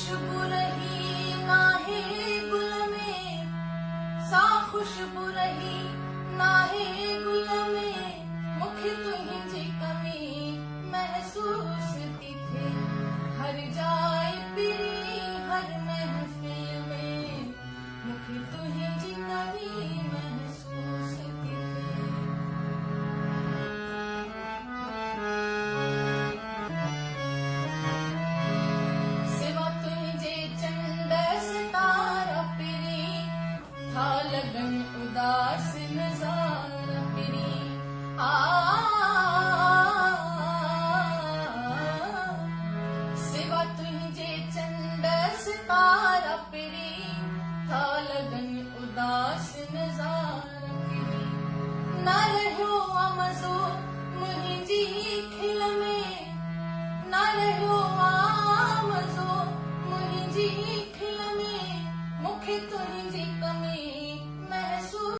खुशबू रही नाहे गुल में, सा खुशबू रही नाहे गुल में, मूंखे तुंहिंजी कमी महसूस थी थे, हर जाए पिरी हर महफिल में, मूंखे तुंहिंजी कमी महसूस थी थे। सिवा तुंहिंजे चंड सितारा पिरी, था लगन उदास नज़ारा पिरी। सिवा तुंहिंजे चंड सितारा पिरी, था लगन उदास नज़ारा पिरी। न रहियो आ मज़ो मुंहिंजी खिल में, न रहियो आ मज़ो मुंहिंजी खिल में, मूंखे तुंहिंजी कमी